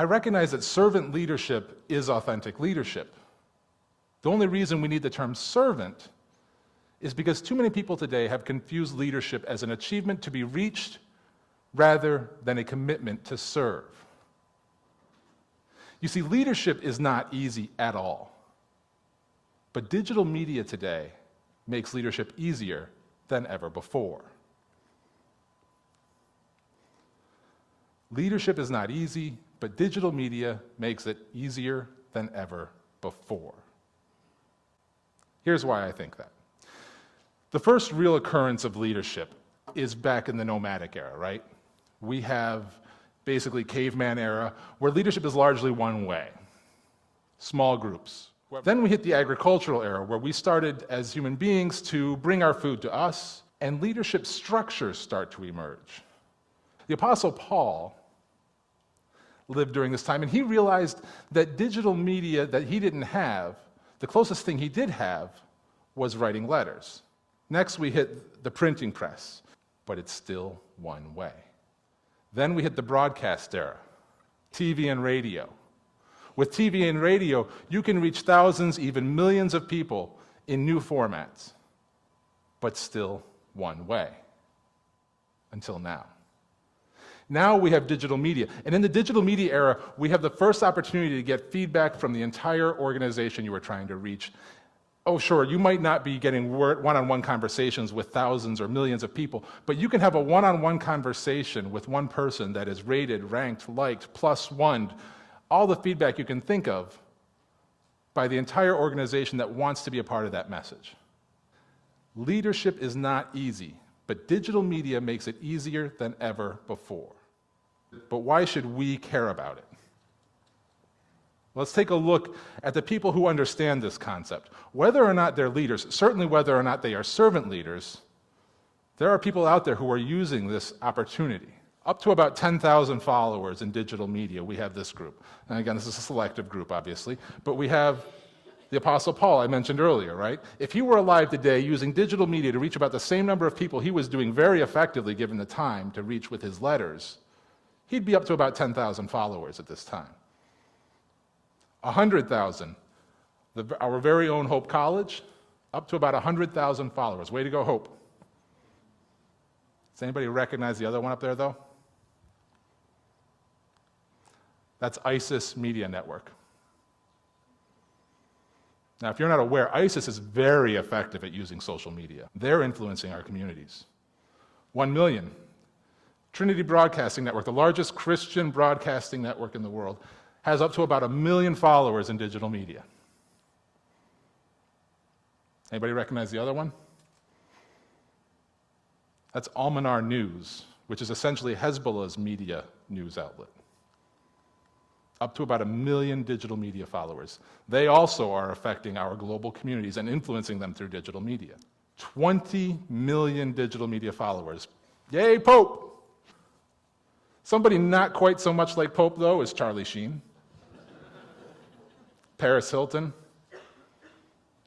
I recognize that servant leadership is authentic leadership. The only reason we need the term servant is because too many people today have confused leadership as an achievement to be reached rather than a commitment to serve. You see, leadership is not easy at all. But digital media today makes leadership easier than ever before. Leadership is not easy, but digital media makes it easier than ever before. Here's why I think that. The first real occurrence of leadership is back in the nomadic era, right? We have basically caveman era, where leadership is largely one way, small groups. Then we hit the agricultural era, where we started as human beings to bring our food to us, and leadership structures start to emerge. The Apostle Paul lived during this time, and he realized that digital media that he didn't have, the closest thing he did have was writing letters. Next, we hit the printing press, but it's still one way. Then we hit the broadcast era, TV and radio. With TV and radio, you can reach thousands, even millions of people in new formats, but still one way, until now. Now we have digital media, and in the digital media era, we have the first opportunity to get feedback from the entire organization you were trying to reach. Oh, sure, you might not be getting one-on-one conversations with thousands or millions of people, but you can have a one-on-one conversation with one person that is rated, ranked, liked, +1, all the feedback you can think of by the entire organization that wants to be a part of that message. Leadership is not easy, but digital media makes it easier than ever before. But why should we care about it? Let's take a look at the people who understand this concept. Whether or not they're leaders, certainly whether or not they are servant leaders, there are people out there who are using this opportunity. Up to about 10,000 followers in digital media, we have this group. And again, this is a selective group, obviously, but we have the Apostle Paul I mentioned earlier, right? If he were alive today using digital media to reach about the same number of people he was doing very effectively given the time to reach with his letters, he'd be up to about 10,000 followers at this time. 100,000. Our very own Hope College, up to about 100,000 followers. Way to go, Hope. Does anybody recognize the other one up there, though? That's ISIS Media Network. Now, if you're not aware, ISIS is very effective at using social media. They're influencing our communities. 1 million. Trinity Broadcasting Network, the largest Christian broadcasting network in the world, has up to about 1 million followers in digital media. Anybody recognize the other one? That's Al-Manar News, which is essentially Hezbollah's media news outlet. Up to about 1 million digital media followers. They also are affecting our global communities and influencing them through digital media. 20 million digital media followers. Yay, Pope! Somebody not quite so much like Pope, though, is Charlie Sheen. Paris Hilton.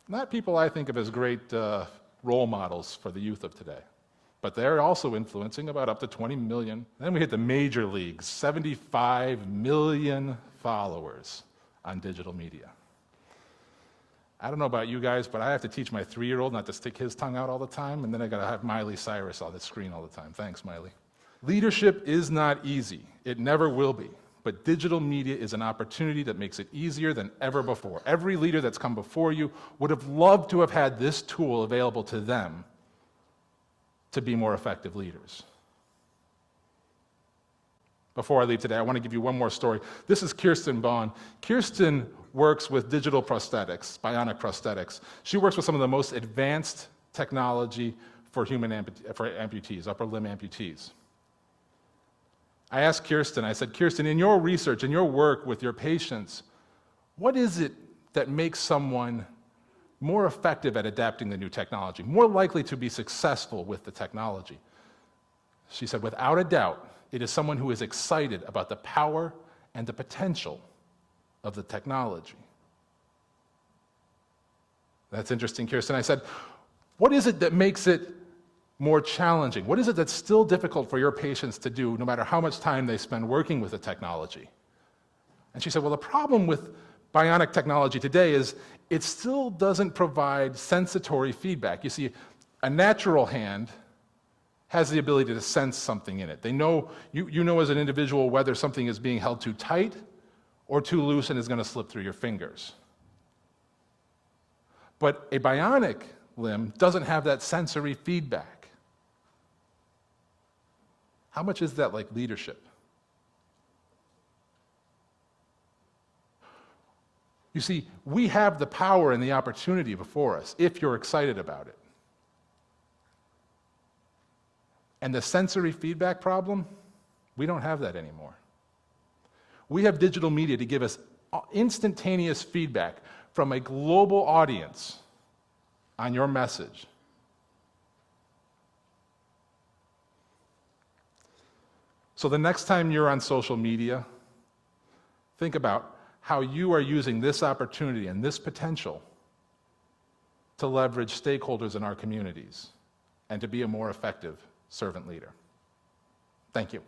Not people I think of as great role models for the youth of today. But they're also influencing about up to 20 million. Then we hit the major leagues, 75 million followers on digital media. I don't know about you guys, but I have to teach my 3-year-old not to stick his tongue out all the time, and then I gotta have Miley Cyrus on the screen all the time. Thanks, Miley. Leadership is not easy. It never will be. But digital media is an opportunity that makes it easier than ever before. Every leader that's come before you would have loved to have had this tool available to them to be more effective leaders. Before I leave today, I want to give you one more story. This is Kirsten Bond. Kirsten works with digital prosthetics, bionic prosthetics. She works with some of the most advanced technology for amputees, upper limb amputees. I asked Kirsten, I said, Kirsten, in your research, in your work with your patients, what is it that makes someone more effective at adapting the new technology, more likely to be successful with the technology? She said, without a doubt, it is someone who is excited about the power and the potential of the technology. That's interesting, Kirsten. I said, what is it that makes it more challenging? What is it that's still difficult for your patients to do, no matter how much time they spend working with the technology? And she said, well, the problem with bionic technology today is it still doesn't provide sensatory feedback. You see, a natural hand has the ability to sense something in it. They know, you know as an individual whether something is being held too tight or too loose and is going to slip through your fingers. But a bionic limb doesn't have that sensory feedback. How much is that like leadership? You see, we have the power and the opportunity before us if you're excited about it. And the sensory feedback problem, we don't have that anymore. We have digital media to give us instantaneous feedback from a global audience on your message. So the next time you're on social media, think about how you are using this opportunity and this potential to leverage stakeholders in our communities and to be a more effective servant leader. Thank you.